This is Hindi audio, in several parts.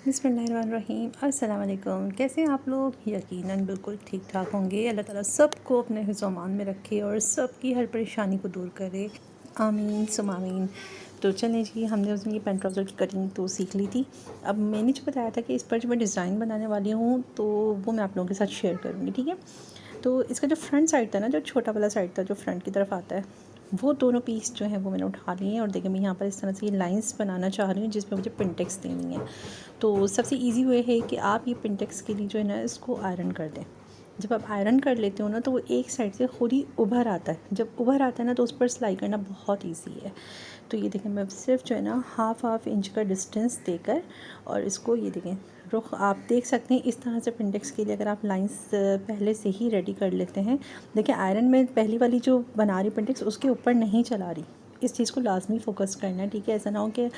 बिस्मिल्लाहिर्रहमानिर्रहीम। अस्सलाम वालेकुम। कैसे हैं आप लोग? यकीनन बिल्कुल ठीक ठाक होंगे। अल्लाह ताला सबको अपने हिफ्ज़-ओ-अमान में रखे और सबकी हर परेशानी को दूर करे। आमीन सुम आमीन। तो चलें जी, हमने उसमें ये पैंट ट्राउज़र की कटिंग तो सीख ली थी। अब मैंने जो बताया था कि इस पर जो मैं डिज़ाइन बनाने वाली हूँ तो वो मैं आप लोगों के साथ शेयर करूँगी, ठीक है। तो इसका जो फ्रंट साइड था ना, जो छोटा वाला साइड था जो फ्रंट की तरफ आता है, वो दोनों पीस जो है वो मैंने उठा लिए हैं। और देखिए मैं यहाँ पर इस तरह से ये लाइंस बनाना चाह रही हूँ जिसमें मुझे पिंटेक्स देनी है। तो सबसे इजी वे है कि आप ये पिंटेक्स के लिए जो है ना इसको आयरन कर दें। जब आप आयरन कर लेते हो ना तो वो एक साइड से खुद ही उभर आता है। जब उभर आता है ना तो उस पर सिलाई करना बहुत ईजी है। तो ये देखें, मैं सिर्फ जो है ना हाफ इंच का डिस्टेंस देकर और इसको ये देखें रुख आप देख सकते हैं इस तरह से पिंडेक्स के लिए अगर आप लाइंस पहले से ही रेडी कर लेते हैं। देखिए आयरन में पहली वाली जो बना रही पिंडेक्स उसके ऊपर नहीं चला रही। इस चीज़ को लाजमी फ़ोकस करना है, ठीक है। ऐसा ना हो कि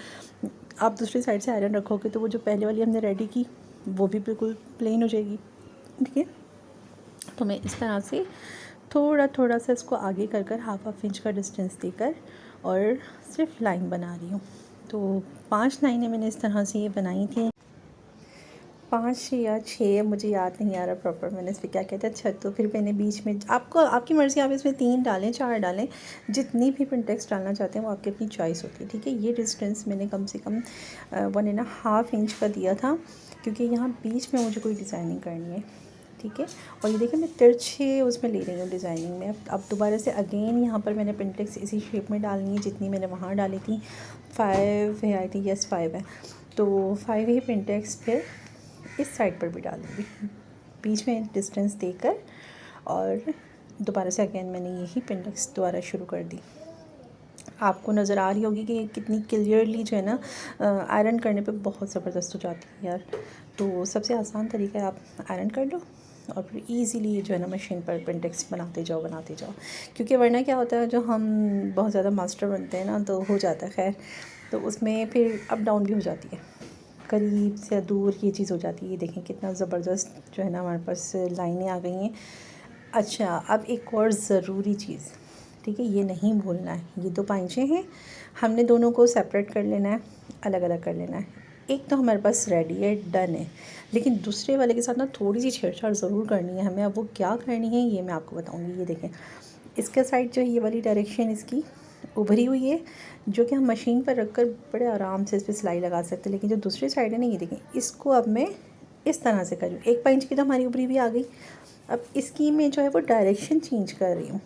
आप दूसरी साइड से आयरन रखोगे तो वो जो पहले वाली हमने रेडी की वो भी बिल्कुल प्लेन हो जाएगी, ठीक है। तो मैं इस तरह से थोड़ा थोड़ा सा इसको आगे कर हाफ इंच का डिस्टेंस देकर और सिर्फ लाइन बना रही हूँ। तो 5 लाइनें मैंने इस तरह से ये बनाई थी, 5 या 6 मुझे याद नहीं आ रहा प्रॉपर मैंने इस पर क्या कहते हैं। अच्छा, तो फिर मैंने बीच में आपको आपकी मर्ज़ी, आप इसमें 3 डालें 4 डालें, जितनी भी पिंटेक्स डालना चाहते हैं वो आपकी अपनी चॉइस होती है, ठीक है। ये डिस्टेंस मैंने कम से कम 1.5 इंच का दिया था क्योंकि यहाँ बीच में मुझे कोई डिज़ाइनिंग करनी है, ठीक है। और ये देखिए मैं तिरछे उसमें ले रही हूँ डिज़ाइनिंग में। अब दोबारा से अगेन यहाँ पर मैंने पिंटेक्स इसी शेप में डालनी है जितनी मैंने वहाँ डाली थी। 5 है आई थिंक, यस 5 है। तो 5 ही पिंटेक्स फिर इस साइड पर भी डाल दूँगी बीच में डिस्टेंस देकर। और दोबारा से अगेन मैंने यही पिंडेक्स दोबारा शुरू कर दी। आपको नज़र आ रही होगी कि कितनी क्लियरली जो है ना आयरन करने पे बहुत ज़बरदस्त हो जाती है यार। तो सबसे आसान तरीका है आप आयरन कर लो और फिर इजीली जो है ना मशीन पर पिंटेक्स बनाते जाओ क्योंकि वरना क्या होता है जो हम बहुत ज़्यादा मास्टर बनते हैं ना तो हो जाता है खैर, तो उसमें फिर अप डाउन भी हो जाती है, करीब से दूर ये चीज़ हो जाती है। ये देखें कितना ज़बरदस्त जो है ना हमारे पास लाइनें आ गई हैं। अच्छा, अब एक और ज़रूरी चीज़, ठीक है, ये नहीं भूलना है, ये 2 पाइंचे हैं, हमने दोनों को सेपरेट कर लेना है, अलग अलग कर लेना है। एक तो हमारे पास रेडी है, डन है, लेकिन दूसरे वाले के साथ ना थोड़ी सी छेड़छाड़ ज़रूर करनी है हमें। अब वो क्या करनी है ये मैं आपको बताऊँगी। ये देखें इसका साइड जो है ये वाली डायरेक्शन इसकी उभरी हुई है जो कि हम मशीन पर रखकर बड़े आराम से इस पर सिलाई लगा सकते हैं। लेकिन जो दूसरी साइड है ना, ये देखें इसको अब मैं इस तरह से कर रही हूँ। 1 इंच की तो हमारी उभरी हुई आ गई। अब इसकी मैं जो है वो डायरेक्शन चेंज कर रही हूँ।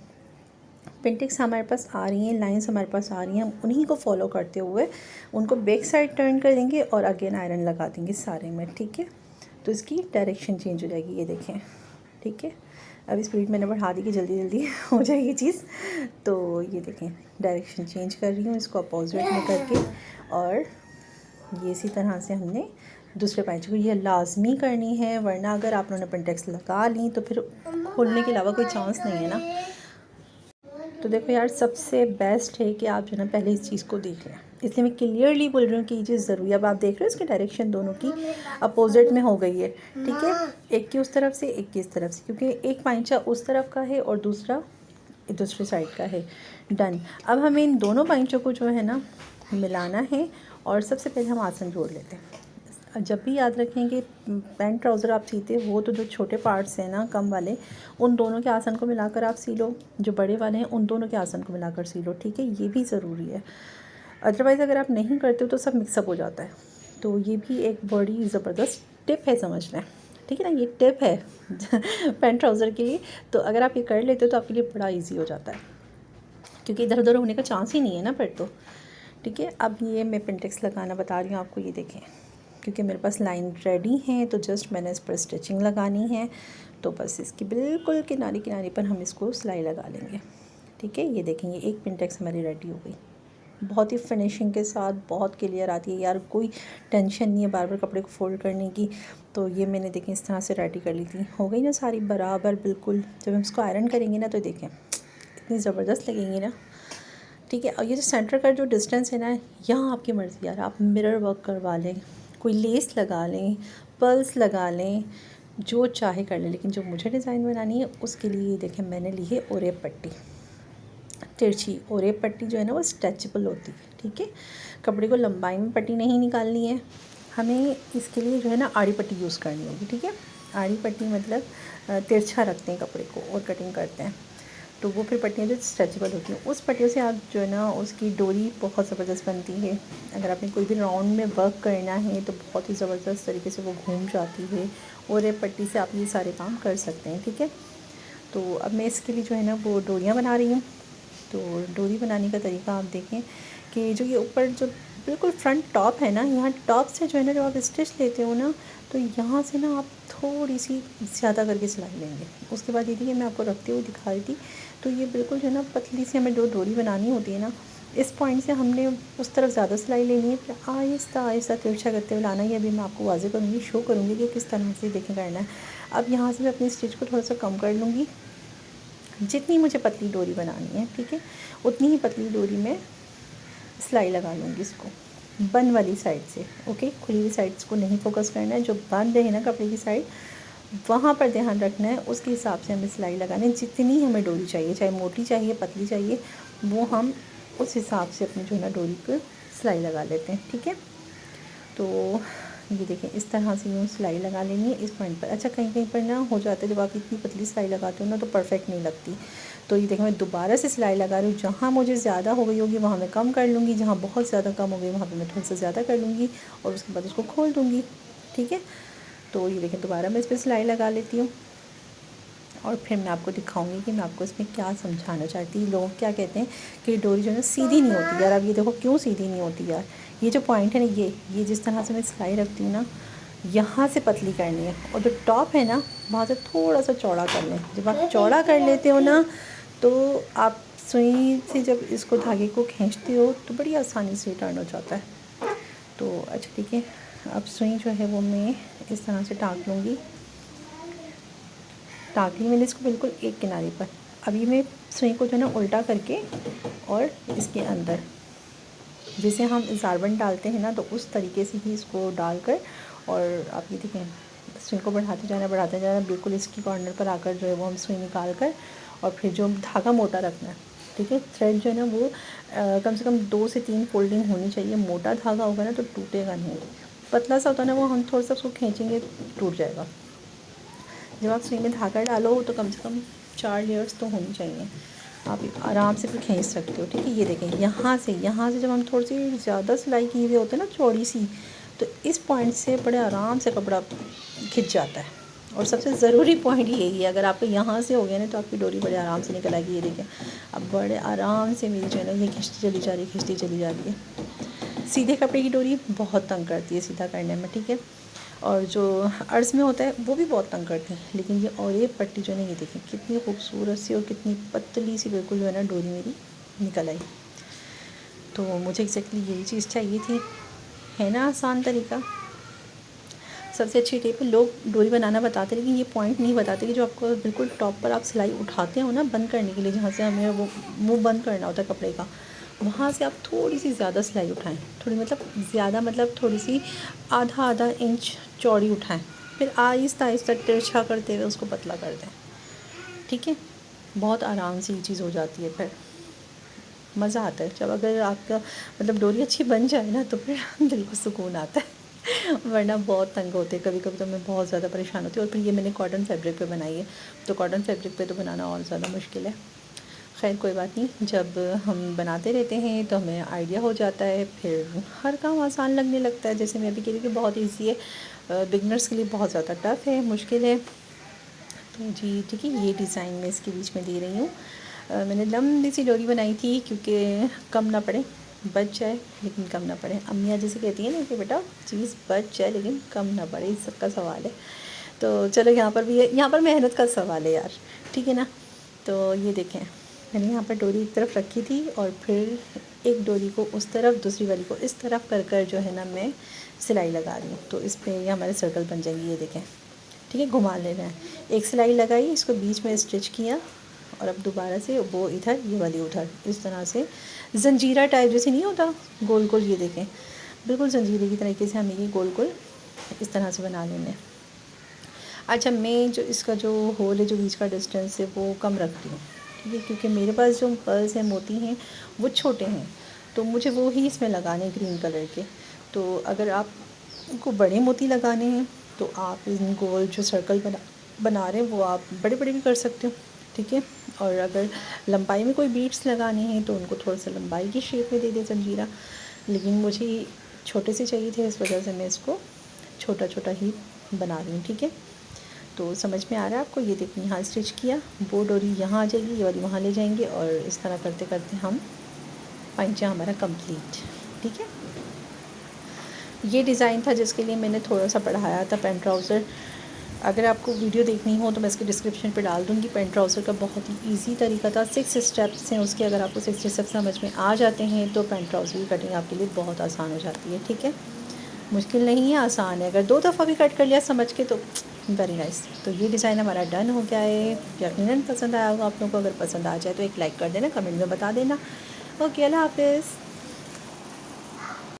पिंटेक्स हमारे पास आ रही हैं, लाइंस हमारे पास आ रही हैं, हम उन्हीं को फॉलो करते हुए उनको बैक साइड टर्न कर देंगे और अगेन आयरन लगा देंगे सारे में, ठीक है। तो इसकी डायरेक्शन चेंज हो जाएगी, ये देखें, ठीक है। अब स्पीड मैंने बढ़ा दी कि जल्दी जल्दी हो जाए ये चीज़। तो ये देखें डायरेक्शन चेंज कर रही हूँ इसको अपोजिट में करके, और ये इसी तरह से हमने दूसरे पैंच को ये लाजमी करनी है, वरना अगर आप लोगों ने पिंटेक्स लगा ली तो फिर खोलने के अलावा कोई चांस नहीं है ना। तो देखो यार, सबसे बेस्ट है कि आप जो है ना पहले इस चीज़ को देख लें, इसलिए मैं क्लियरली बोल रही हूँ कि ये चीज़ ज़रूरी है। अब आप देख रहे हो इसकी डायरेक्शन दोनों की अपोजिट में हो गई है, ठीक है। एक की उस तरफ से, एक की इस तरफ से, क्योंकि एक पाइंचा उस तरफ का है और दूसरा दूसरी साइड का है। डन। अब हमें इन दोनों पाइंचों को जो है ना मिलाना है और सबसे पहले हम आसन जोड़ लेते हैं। जब भी याद रखें कि पैंट ट्राउज़र आप सीते हो तो जो छोटे पार्ट्स हैं ना कम वाले, उन दोनों के आसन को मिलाकर आप सी लो, जो बड़े वाले हैं उन दोनों के आसन को मिलाकर सी लो, ठीक है। ये भी ज़रूरी है, अदरवाइज़ अगर आप नहीं करते हो तो सब मिक्सअप हो जाता है। तो ये भी एक बड़ी ज़बरदस्त टिप है, समझ लें, ठीक है ना। ये टिप है पैंट ट्राउज़र के लिए। तो अगर आप ये कर लेते हो तो आपके लिए बड़ा इजी हो जाता है, क्योंकि इधर उधर होने का चांस ही नहीं है ना फिर तो, ठीक है। अब ये मैं पिंटेक्स लगाना बता रही हूँ आपको, ये देखें, क्योंकि मेरे पास लाइन रेडी है तो जस्ट मैंने इस पर स्टिचिंग लगानी है। तो बस इसकी बिल्कुल किनारे किनारे पर हम इसको सिलाई लगा लेंगे, ठीक है। ये देखें, ये एक पिंटेक्स हमारी रेडी हो गई, बहुत ही फिनिशिंग के साथ, बहुत क्लियर आती है यार, कोई टेंशन नहीं है बार बार कपड़े को फोल्ड करने की। तो ये मैंने देखें इस तरह से रेडी कर ली थी, हो गई ना सारी बराबर बिल्कुल। जब हम इसको आयरन करेंगे ना तो देखें इतनी ज़बरदस्त लगेंगी ना, ठीक है। और ये जो सेंटर का जो डिस्टेंस है ना, यहाँ आपकी मर्ज़ी यार, आप मिरर वर्क करवा लें, कोई लेस लगा लें, पर्ल्स लगा लें, जो चाहे कर लें। लेकिन जो मुझे डिज़ाइन बनानी है उसके लिए देखें मैंने ली है ओरेब पट्टी, तिरछी ओरेब पट्टी जो है ना वो स्ट्रेचेबल होती है, ठीक है। कपड़े को लंबाई में पट्टी नहीं निकालनी है, हमें इसके लिए जो है ना आड़ी पट्टी यूज़ करनी होगी, ठीक है। आड़ी पट्टी मतलब तिरछा रखते हैं कपड़े को और कटिंग करते हैं, तो वो फिर पट्टियाँ जो स्ट्रेचेबल होती हैं, उस पट्टियों से आप जो है ना उसकी डोरी बहुत ज़बरदस्त बनती है। अगर आपने कोई भी राउंड में वर्क करना है तो बहुत ही ज़बरदस्त तरीके से वो घूम जाती है, और ये पट्टी से आप ये सारे काम कर सकते हैं, ठीक है। तो अब मैं इसके लिए जो है ना वो डोरियाँ बना रही हूँ। तो डोरी बनाने का तरीका आप देखें कि जो ये ऊपर जो बिल्कुल फ्रंट टॉप है ना, यहाँ टॉप से जो है ना जब आप स्टिच लेते हो ना, तो यहाँ से ना आप थोड़ी सी ज़्यादा करके सिलाई लेंगे। उसके बाद ये देखिए मैं आपको रखते हुए दिखा रही थी, तो ये बिल्कुल जो है ना पतली सी हमें डोरी बनानी होती है ना, इस पॉइंट से हमने उस तरफ ज़्यादा सिलाई लेनी है, फिर आहिस्ता आहिस्ता तिरछा करते हुए लाना है। अभी मैं आपको वाज़े करूँगी, शो करूँगी कि किस तरह से देखें करना है। अब यहाँ से मैं अपनी स्टिच को थोड़ा सा कम कर लूँगी, जितनी मुझे पतली डोरी बनानी है, ठीक है, उतनी ही पतली डोरी में सिलाई लगा लूँगी इसको बंद वाली साइड से। ओके, खुली हुई साइड्स को नहीं फोकस करना है, जो बंद है ना कपड़े की साइड, वहाँ पर ध्यान रखना है। उसके हिसाब से हमें सिलाई लगानी है, जितनी हमें डोरी चाहिए, चाहे मोटी चाहिए पतली चाहिए, वो हम उस हिसाब से अपनी जो है ना डोरी पर सिलाई लगा लेते हैं, ठीक है। तो ये देखें इस तरह से यूँ सिलाई लगा लेनी है इस पॉइंट पर। अच्छा, कहीं कहीं पर ना हो जाता है, जब आप इतनी पतली सिलाई लगाते हो ना तो परफेक्ट नहीं लगती। तो ये देखें मैं दोबारा से सिलाई लगा रही हूँ, जहाँ मुझे ज़्यादा हो गई होगी वहाँ मैं कम कर लूँगी, जहाँ बहुत ज़्यादा कम हो गई वहाँ पर मैं थोड़ा सा ज़्यादा कर लूँगी, और उसके बाद उसको खोल दूँगी, ठीक है। तो ये देखें दोबारा मैं इस पर सिलाई लगा लेती हूँ, और फिर मैं आपको दिखाऊंगी कि मैं आपको इसमें क्या समझाना चाहती हूँ। लोग क्या कहते हैं कि डोरी जो है ना सीधी नहीं होती यार। अब ये देखो क्यों सीधी नहीं होती यार, ये जो पॉइंट है ना, ये जिस तरह से मैं सिलाई रखती हूँ ना, यहाँ से पतली करनी है, और जो टॉप है ना वहाँ से थोड़ा सा चौड़ा कर लें। जब आप चौड़ा कर लेते हो ना, तो आप सुई से जब इसको धागे को खींचते हो तो बड़ी आसानी से टर्न हो जाता है। तो अच्छा ठीक है, अब सुई जो है वो मैं इस तरह से टाँक लूँगी। टाँक ली मैंने इसको बिल्कुल एक किनारे पर। अभी मैं सुई को जो है ना उल्टा करके, और इसके अंदर जैसे हम ज़ारबंद डालते हैं ना, तो उस तरीके से ही इसको डालकर, और आप ये देखें सुई को बढ़ाते जाना, बिल्कुल इसकी कॉर्नर पर आकर जो है वो हम सुई निकाल कर, और फिर जो धागा मोटा रखना है, ठीक है। थ्रेड जो है ना वो कम से कम 2 से 3 फोल्डिंग होनी चाहिए। मोटा धागा होगा ना तो टूटेगा नहीं, पतला सा होता है ना वो हम थोड़ा सा उसको खींचेंगे टूट जाएगा। जब आप सुई में धागा डालो तो कम से कम 4 लेयर्स तो होनी चाहिए, आप आराम से फिर खींच सकते हो, ठीक है। ये देखें यहाँ से जब हम थोड़ी सी ज़्यादा सिलाई की हुई होते हैं ना चौड़ी सी, तो इस पॉइंट से बड़े आराम से कपड़ा खिंच जाता है। और सबसे ज़रूरी पॉइंट यही है, अगर आपको यहाँ से हो गया ना तो आपकी डोरी बड़े आराम से निकल आएगी। ये देखें अब बड़े आराम से मेरी जो है ना ये खिंचती चली जा रही है। सीधे कपड़े की डोरी बहुत तंग करती है सीधा करने में, ठीक है। और जो अर्ज़ में होता है वो भी बहुत तंग करते हैं, लेकिन ये और ये पट्टी जो है ना, ये देखें कितनी खूबसूरत सी और कितनी पतली सी बिल्कुल जो है ना डोरी मेरी निकल आई। तो मुझे एग्जैक्टली यही चीज़ चाहिए थी, है ना आसान तरीका। सबसे अच्छी टिप, लोग डोरी बनाना बताते लेकिन ये पॉइंट नहीं बताते कि जो आपको बिल्कुल टॉप पर आप सिलाई उठाते हो ना बंद करने के लिए, जहाँ से हमें वो मुँह बंद करना होता है कपड़े का, वहाँ से आप थोड़ी सी ज़्यादा सिलाई उठाएं। थोड़ी मतलब ज़्यादा मतलब थोड़ी सी आधा इंच चौड़ी उठाएं, फिर आहिस्ता आहिस्ता तिरछा करते हुए उसको पतला कर दें, ठीक है। बहुत आराम से ये चीज़ हो जाती है, फिर मज़ा आता है जब अगर आपका मतलब डोरी अच्छी बन जाए ना, तो फिर दिल को सुकून आता है। वरना बहुत तंग होते हैं कभी कभी, तो मैं बहुत ज़्यादा परेशान होती हूँ। और फिर ये मैंने कॉटन फैब्रिक पे बनाई है, तो कॉटन फैब्रिक पे तो बनाना और ज़्यादा मुश्किल है। खैर कोई बात नहीं, जब हम बनाते रहते हैं तो हमें आइडिया हो जाता है, फिर हर काम आसान लगने लगता है। जैसे मैं अभी कह रही कि बहुत ईजी है, बिगनर्स के लिए बहुत ज़्यादा टफ़ है, मुश्किल है। तो जी ठीक है, ये डिज़ाइन मैं इसके बीच में दे रही हूँ। मैंने लंबी सी डोरी बनाई थी क्योंकि कम ना पड़े, बच जाए लेकिन कम ना पड़े। अम्मियाँ जैसे कहती हैं ना कि बेटा चीज़ बच जाए लेकिन कम ना पड़े, इस सब का सवाल है। तो चलो यहाँ पर भी है, यहाँ पर मेहनत का सवाल है यार, ठीक है ना। तो ये देखें मैंने यहाँ पर डोरी एक तरफ रखी थी, और फिर एक डोरी को उस तरफ, दूसरी वाली को इस तरफ कर जो है ना मैं सिलाई लगा रही हूँ। तो इस पर ये हमारे सर्कल बन जाएंगी, ये देखें, ठीक है। घुमा लेना है, एक सिलाई लगाई, इसको बीच में स्टिच किया, और अब दोबारा से वो इधर, ये वाली उधर, इस तरह से जंजीरा टाइप जैसे नहीं होता गोल गोल, ये देखें बिल्कुल जंजीरे की तरीके से हमें ये गोल गोल इस तरह से बना लेना है। अच्छा, मैं जो इसका जो होल है, जो बीच का डिस्टेंस है वो कम रखती हूँ, ठीक है, क्योंकि मेरे पास जो पर्ल्स हैं, मोती हैं, वो छोटे हैं, तो मुझे वो ही इसमें लगाने ग्रीन कलर के। तो अगर आप इनको बड़े मोती लगाने हैं तो आप इन गोल जो सर्कल बना रहे हैं वो आप बड़े बड़े भी कर सकते हो, ठीक है। और अगर लंबाई में कोई बीड्स लगाने हैं तो उनको थोड़ा सा लंबाई की शेप में दे दें ज़ंजीरा, लेकिन मुझे छोटे से चाहिए थे, इस वजह से मैं इसको छोटा छोटा ही बना रही हूँ, ठीक है। तो समझ में आ रहा है आपको। ये देखिए यहाँ स्टिच किया, वो डोरी यहाँ आ जाएगी, ये वाली वहाँ ले जाएंगे और इस तरह करते करते हम पाइंचा हमारा कंप्लीट, ठीक है। ये डिज़ाइन था जिसके लिए मैंने थोड़ा सा पढ़ाया था पैंट ट्राउज़र। अगर आपको वीडियो देखनी हो तो मैं इसके डिस्क्रिप्शन पे डाल दूँगी। पैंट ट्राउज़र का बहुत ही इजी तरीका था, 6 स्टेप्स हैं उसके। अगर आपको 6 स्टेप्स समझ में आ जाते हैं तो पैंट ट्राउज़र की कटिंग आपके लिए बहुत आसान हो जाती है, ठीक है। मुश्किल नहीं है, आसान है। अगर 2 दफ़ा भी कट कर लिया समझ के तो वेरी नाइस। तो ये डिज़ाइन हमारा डन हो गया है। यकीनन पसंद आया होगा आप लोगों को। अगर पसंद आ जाए तो एक लाइक कर देना, कमेंट में बता देना। ओके, अल्लाह हाफ़िज़।